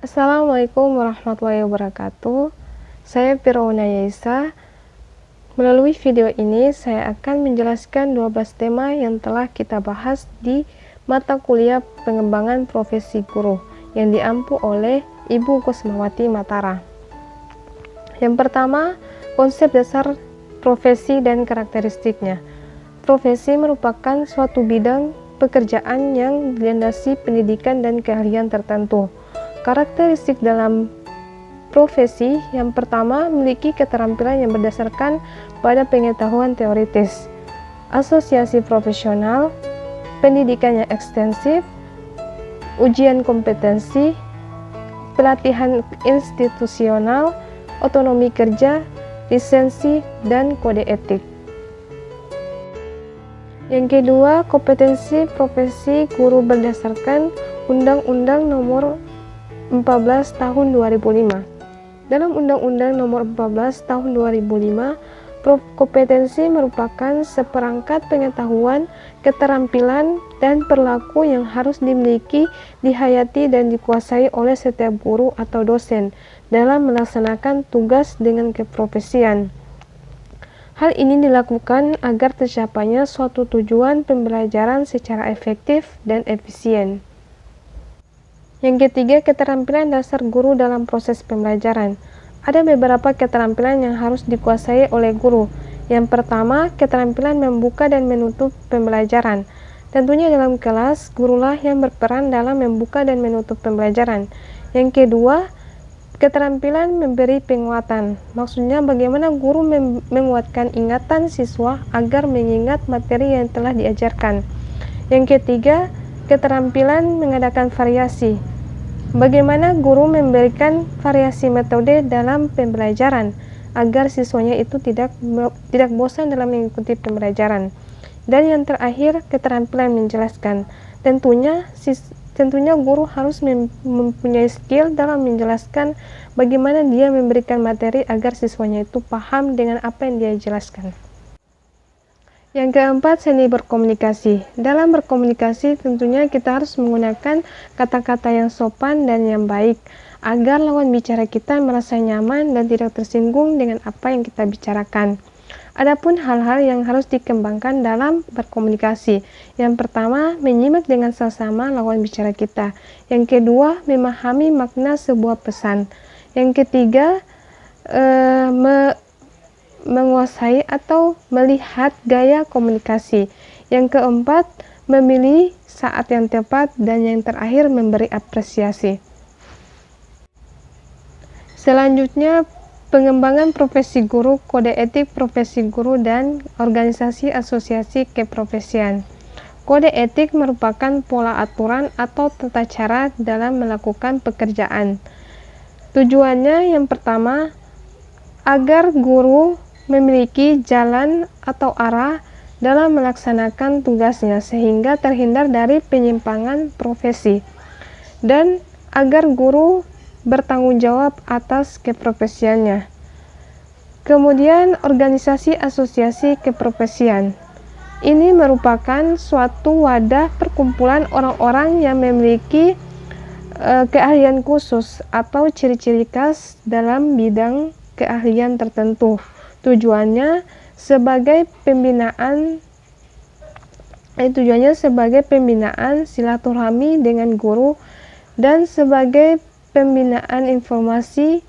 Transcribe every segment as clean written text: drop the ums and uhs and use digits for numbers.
Assalamualaikum warahmatullahi wabarakatuh. Saya Firauna Yaisa. Melalui video ini saya akan menjelaskan 12 tema yang telah kita bahas di mata kuliah pengembangan profesi guru yang diampu oleh Ibu Kusmawati Matara. Yang pertama, konsep dasar profesi dan karakteristiknya. Profesi merupakan suatu bidang pekerjaan yang dilandasi pendidikan dan keahlian tertentu. Karakteristik dalam profesi yang pertama memiliki keterampilan yang berdasarkan pada pengetahuan teoritis, asosiasi profesional, pendidikan yang ekstensif, ujian kompetensi, pelatihan institusional, otonomi kerja, lisensi, dan kode etik. Yang kedua, kompetensi profesi guru berdasarkan Undang-Undang Nomor 14 Tahun 2005. Dalam Undang-Undang Nomor 14 Tahun 2005, kompetensi merupakan seperangkat pengetahuan, keterampilan, dan perilaku yang harus dimiliki, dihayati, dan dikuasai oleh setiap guru atau dosen dalam melaksanakan tugas dengan keprofesian. Hal ini dilakukan agar tercapainya suatu tujuan pembelajaran secara efektif dan efisien. Yang ketiga, keterampilan dasar guru dalam proses pembelajaran. Ada beberapa keterampilan yang harus dikuasai oleh guru. Yang pertama, keterampilan membuka dan menutup pembelajaran. Tentunya dalam kelas, gurulah yang berperan dalam membuka dan menutup pembelajaran. Yang kedua, keterampilan memberi penguatan. Maksudnya bagaimana guru menguatkan ingatan siswa agar mengingat materi yang telah diajarkan. Yang ketiga, keterampilan mengadakan variasi. Bagaimana guru memberikan variasi metode dalam pembelajaran agar siswanya itu tidak bosan dalam mengikuti pembelajaran. Dan yang terakhir, keterampilan menjelaskan. Tentunya guru harus mempunyai skill dalam menjelaskan bagaimana dia memberikan materi agar siswanya itu paham dengan apa yang dia jelaskan. Yang keempat, seni berkomunikasi. Dalam berkomunikasi tentunya kita harus menggunakan kata-kata yang sopan dan yang baik agar lawan bicara kita merasa nyaman dan tidak tersinggung dengan apa yang kita bicarakan. Adapun hal-hal yang harus dikembangkan dalam berkomunikasi. Yang pertama, menyimak dengan seksama lawan bicara kita. Yang kedua, memahami makna sebuah pesan. Yang ketiga, menguasai atau melihat gaya komunikasi. Yang keempat, memilih saat yang tepat, dan yang terakhir memberi apresiasi. Selanjutnya, pengembangan profesi guru, kode etik profesi guru, dan organisasi asosiasi keprofesian. Kode etik merupakan pola aturan atau tata cara dalam melakukan pekerjaan. Tujuannya yang pertama, agar guru memiliki jalan atau arah dalam melaksanakan tugasnya sehingga terhindar dari penyimpangan profesi, dan agar guru bertanggung jawab atas keprofesiannya. Kemudian, organisasi asosiasi keprofesian. Ini merupakan suatu wadah perkumpulan orang-orang yang memiliki keahlian khusus atau ciri-ciri khas dalam bidang keahlian tertentu. Tujuannya sebagai pembinaan silaturahmi dengan guru dan sebagai pembinaan informasi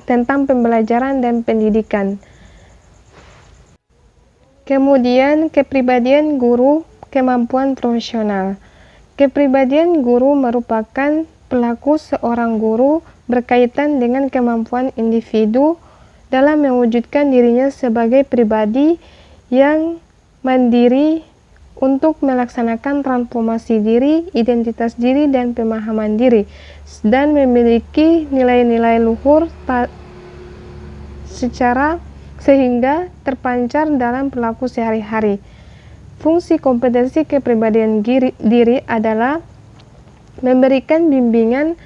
tentang pembelajaran dan pendidikan. Kemudian, kepribadian guru, kemampuan profesional. Kepribadian guru merupakan perilaku seorang guru berkaitan dengan kemampuan individu dalam mewujudkan dirinya sebagai pribadi yang mandiri untuk melaksanakan transformasi diri, identitas diri, dan pemahaman diri, dan memiliki nilai-nilai luhur sehingga terpancar dalam perilaku sehari-hari. Fungsi kompetensi kepribadian diri adalah memberikan bimbingan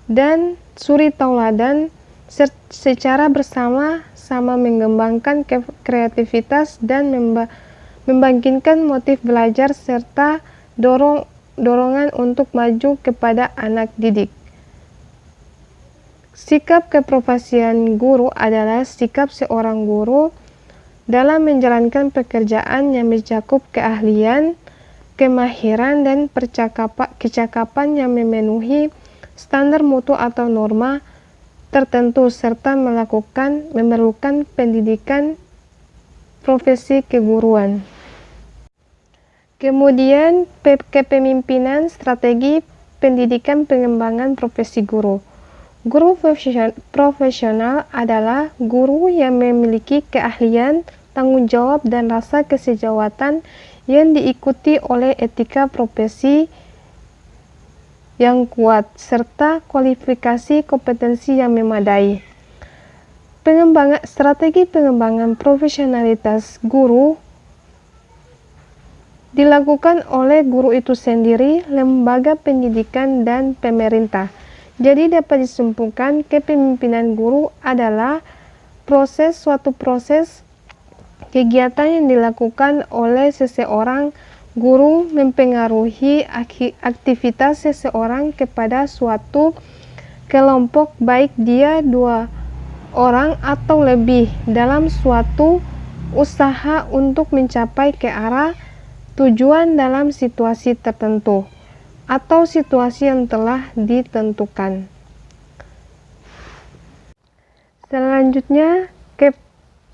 dan suri tauladan secara bersama-sama mengembangkan kreativitas dan membangkitkan motif belajar serta dorongan untuk maju kepada anak didik. Sikap keprofesian guru adalah sikap seorang guru dalam menjalankan pekerjaan yang mencakup keahlian, kemahiran, dan kecakapan yang memenuhi standar mutu atau norma tertentu serta memerlukan pendidikan profesi keguruan. Kemudian, kepemimpinan strategi pendidikan pengembangan profesi guru. Guru profesional adalah guru yang memiliki keahlian, tanggung jawab, dan rasa kesejawatan yang diikuti oleh etika profesi yang kuat, serta kualifikasi kompetensi yang memadai. Strategi pengembangan profesionalitas guru dilakukan oleh guru itu sendiri, lembaga pendidikan, dan pemerintah. Jadi dapat disimpulkan kepemimpinan guru adalah suatu proses kegiatan yang dilakukan oleh seseorang guru mempengaruhi aktivitas seseorang kepada suatu kelompok, baik dia 2 orang atau lebih, dalam suatu usaha untuk mencapai ke arah tujuan dalam situasi tertentu atau situasi yang telah ditentukan. Selanjutnya,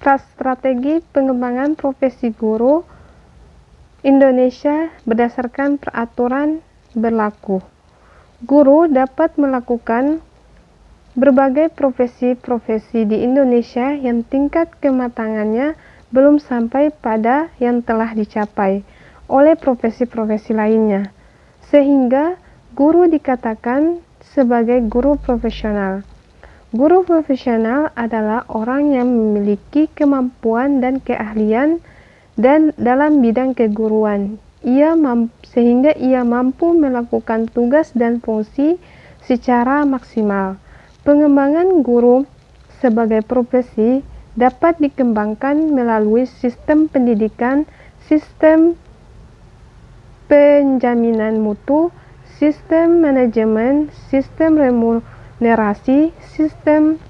strategi pengembangan profesi guru Indonesia berdasarkan peraturan berlaku. Guru dapat melakukan berbagai profesi-profesi di Indonesia yang tingkat kematangannya belum sampai pada yang telah dicapai oleh profesi-profesi lainnya, sehingga guru dikatakan sebagai guru profesional. Guru profesional adalah orang yang memiliki kemampuan dan keahlian dan dalam bidang keguruan, sehingga ia mampu melakukan tugas dan fungsi secara maksimal. Pengembangan guru sebagai profesi dapat dikembangkan melalui sistem pendidikan, sistem penjaminan mutu, sistem manajemen, sistem remunerasi, sistem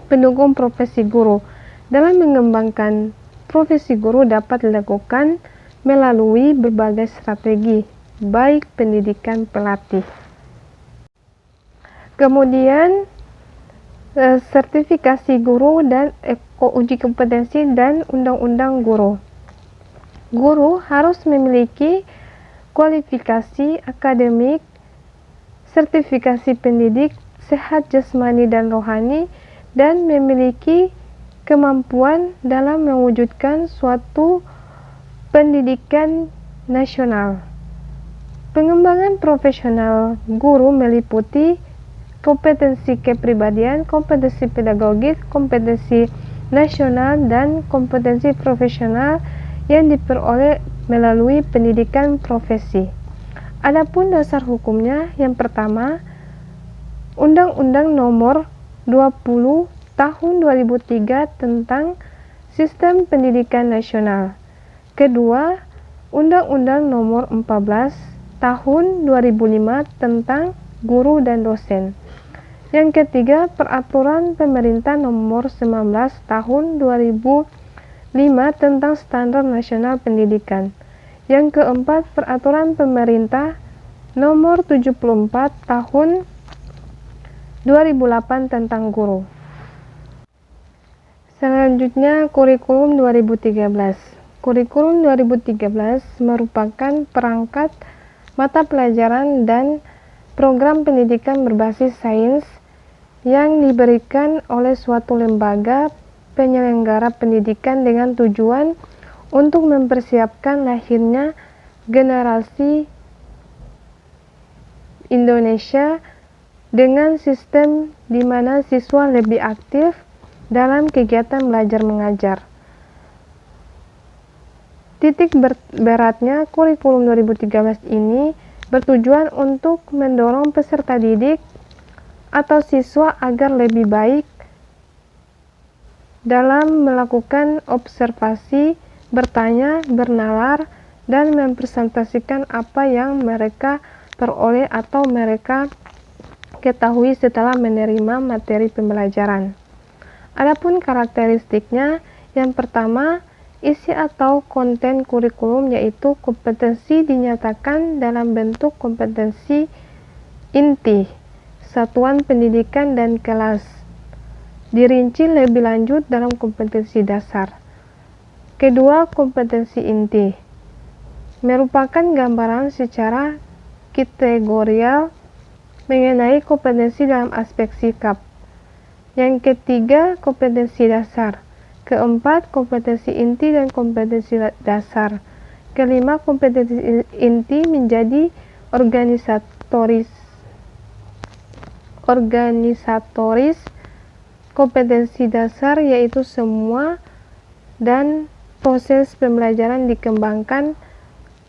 pendukung profesi guru. Dalam mengembangkan profesi guru dapat dilakukan melalui berbagai strategi, baik pendidikan pelatih. Kemudian, sertifikasi guru dan uji kompetensi dan undang-undang guru. Guru harus memiliki kualifikasi akademik, sertifikasi pendidik, sehat jasmani dan rohani, dan memiliki kemampuan dalam mewujudkan suatu pendidikan nasional. Pengembangan profesional guru meliputi kompetensi kepribadian, kompetensi pedagogis, kompetensi nasional, dan kompetensi profesional yang diperoleh melalui pendidikan profesi. Adapun dasar hukumnya, yang pertama, Undang-Undang Nomor 20 Tahun 2003 tentang Sistem Pendidikan Nasional. Kedua, Undang-Undang Nomor 14 Tahun 2005 tentang Guru dan Dosen. Yang ketiga, Peraturan Pemerintah Nomor 19 Tahun 2005 tentang Standar Nasional Pendidikan. Yang keempat, Peraturan Pemerintah Nomor 74 Tahun 2008 tentang Guru. Selanjutnya, Kurikulum 2013. Kurikulum 2013 merupakan perangkat mata pelajaran dan program pendidikan berbasis sains yang diberikan oleh suatu lembaga penyelenggara pendidikan dengan tujuan untuk mempersiapkan lahirnya generasi Indonesia dengan sistem di mana siswa lebih aktif dalam kegiatan belajar mengajar. Titik beratnya kurikulum 2013 ini bertujuan untuk mendorong peserta didik atau siswa agar lebih baik dalam melakukan observasi, bertanya, bernalar, dan mempresentasikan apa yang mereka peroleh atau mereka ketahui setelah menerima materi pembelajaran. Adapun karakteristiknya, yang pertama, isi atau konten kurikulum yaitu kompetensi dinyatakan dalam bentuk kompetensi inti, satuan pendidikan dan kelas. Dirinci lebih lanjut dalam kompetensi dasar. Kedua, kompetensi inti merupakan gambaran secara kategorial mengenai kompetensi dalam aspek sikap. Yang ketiga, kompetensi dasar. Keempat, kompetensi inti dan kompetensi dasar. Kelima, kompetensi inti menjadi organisatoris. Kompetensi dasar yaitu semua dan proses pembelajaran dikembangkan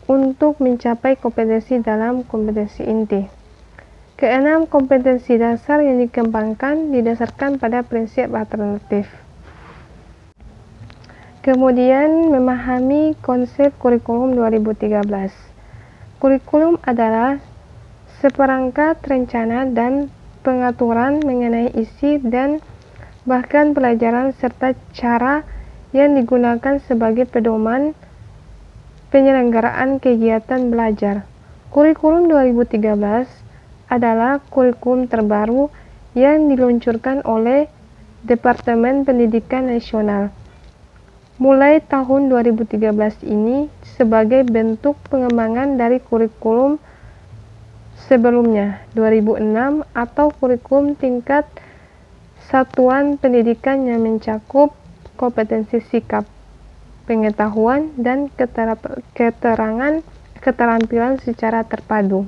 untuk mencapai kompetensi dalam kompetensi inti. Keenam, kompetensi dasar yang dikembangkan didasarkan pada prinsip alternatif. Kemudian, memahami konsep kurikulum 2013. Kurikulum adalah seperangkat rencana dan pengaturan mengenai isi dan bahkan pelajaran serta cara yang digunakan sebagai pedoman penyelenggaraan kegiatan belajar. Kurikulum 2013 adalah kurikulum terbaru yang diluncurkan oleh Departemen Pendidikan Nasional mulai tahun 2013 ini sebagai bentuk pengembangan dari kurikulum sebelumnya 2006 atau kurikulum tingkat satuan pendidikan yang mencakup kompetensi sikap, pengetahuan, dan keterampilan secara terpadu.